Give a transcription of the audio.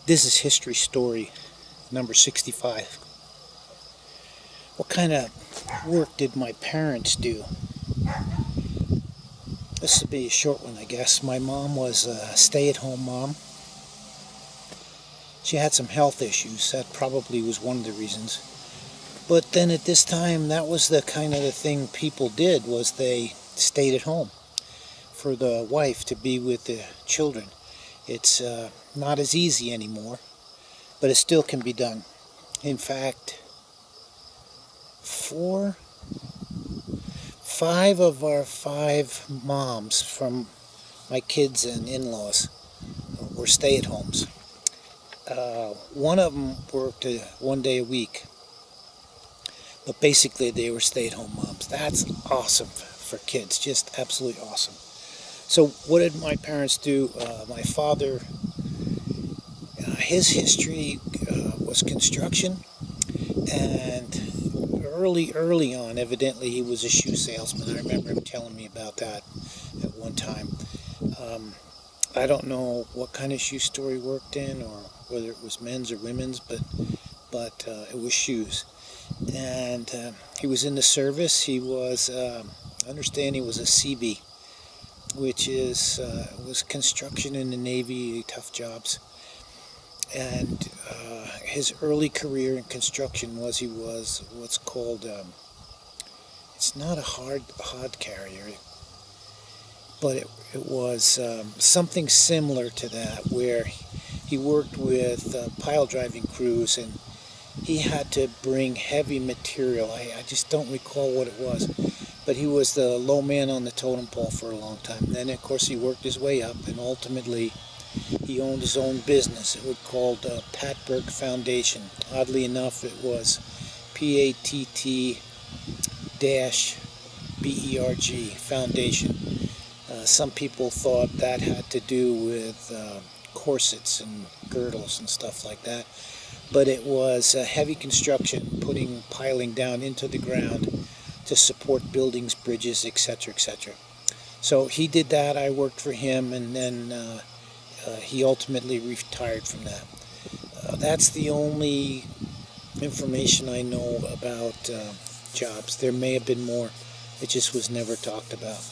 This is History Story number 65. What kind of work did my parents do? This will be a short one, I guess. My mom was a stay-at-home mom. She had some health issues. That probably was one of the reasons. But then at this time, that was the kind of the thing people did, was they stayed at home for the wife to be with the children. It's not as easy anymore, but it still can be done. In fact, 5 of our 5 moms from my kids and in-laws were stay-at-homes. One of them worked 1 day a week, but basically they were stay-at-home moms. That's awesome for kids, just absolutely awesome. So what did my parents do? My father, his history was construction, and early on, evidently he was a shoe salesman. I remember him telling me about that at one time. I don't know what kind of shoe store he worked in, or whether it was men's or women's, but it was shoes. And he was in the service. He was, I understand he was a CB, which was construction in the Navy, tough jobs. And his early career in construction was he was what's called, it's not a hod carrier, but it was something similar to that, where he worked with pile driving crews, and he had to bring heavy material. I just don't recall what it was, but he was the low man on the totem pole for a long time. Then, of course, he worked his way up, and ultimately he owned his own business. It was called Patberg Foundation. Oddly enough, it was PATT-BERG Foundation. Some people thought that had to do with corsets and girdles and stuff like that, but it was heavy construction, piling down into the ground to support buildings, bridges, etc., etc. So he did that. I worked for him, and then he ultimately retired from that. That's the only information I know about jobs. There may have been more. It just was never talked about.